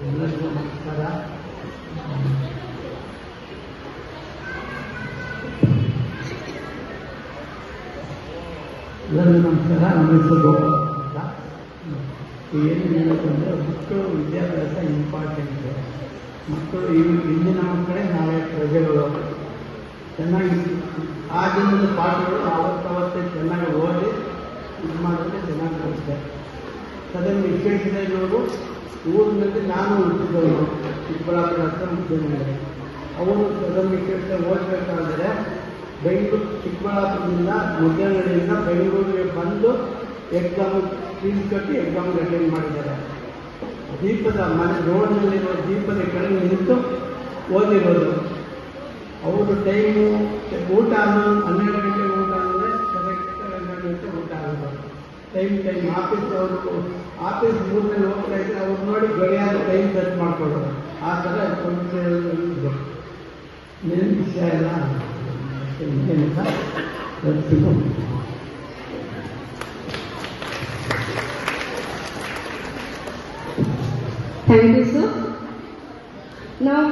ಎಲ್ಲರಿಗೂ ನಮಸ್ಕಾರ. ಎಲ್ಲರಿಗೂ ನಮಸ್ಕಾರ. ನಮ್ಮ ಹೆಸರು ಗೋಪಾಲ ಅಂತ. ಏನು ಹೇಳೋದಂದರೆ ಮಕ್ಕಳು ವಿದ್ಯಾಭ್ಯಾಸ ಇಂಪಾರ್ಟೆಂಟು. ಮಕ್ಕಳು ಇಂದಿನ ಮಕ್ಕಳೇ ನಾಳೆ ಪ್ರಜೆಗಳು. ಚೆನ್ನಾಗಿ ಆ ದಿನದ ಪಾಠಗಳು ಆವತ್ತೇ ಚೆನ್ನಾಗಿ ಓದಿ ಇದು ಮಾಡಿದ್ರೆ ಚೆನ್ನಾಗಿ ಬರುತ್ತೆ. ಸದನ್ ವಿಶ್ವೇಶ್ವರಯ್ಯನವರು ಊರಿನಲ್ಲಿ ನಾನು ಹುಟ್ಟಿದವರು ಚಿಕ್ಕಬಳ್ಳಾಪುರ ಹತ್ರ ಮುಖ್ಯಮಂತ್ರಿ. ಅವರು ಸದನ್ ವಿಶ್ವೇಶ್ವರಯ್ಯ ಓದಬೇಕಾದರೆ ಬೆಂಗಳೂರು ಚಿಕ್ಕಬಳ್ಳಾಪುರದಿಂದ ಮುದ್ದನಹಳ್ಳಿಯಿಂದ ಬೆಂಗಳೂರಿಗೆ ಬಂದು ಎಕ್ಸಾಮ್ ಫೀಸ್ ಕಟ್ಟಿ ಎಕ್ಸಾಮ್ಗೆ ಅಟೆಂಡ್ ಮಾಡಿದ್ದಾರೆ. ದೀಪದ ಮನೆ ರೋಡ್ನಲ್ಲಿರೋ ದೀಪದ ಕಡೆ ನಿಂತು ಓದಿರೋದು. ಅವರು ಟೈಮು ಊಟ 12 ಗಂಟೆಗೆ ಊಟ ಅಂದರೆ ಕರೆಕ್ಟ್ 12 ಗಂಟೆ ಊಟ ಆಗೋದು. ಟೈಮ್ ಆಫೀಸ್ ಮೂರನೇ ಹೋಗ್ತಾ ಇದ್ರೆ ಅವ್ರು ನೋಡಿ ಗಡಿಯಾದ ಟೈಮ್ ಸೆಟ್ ಮಾಡ್ಕೊಳ್ಳೋದು. ಆ ಥರ ಇದು ಮೇನ್ ವಿಷಯ ಎಲ್ಲ ಇನ್ನೇನಿಲ್ಲ. Thank you, sir. Now,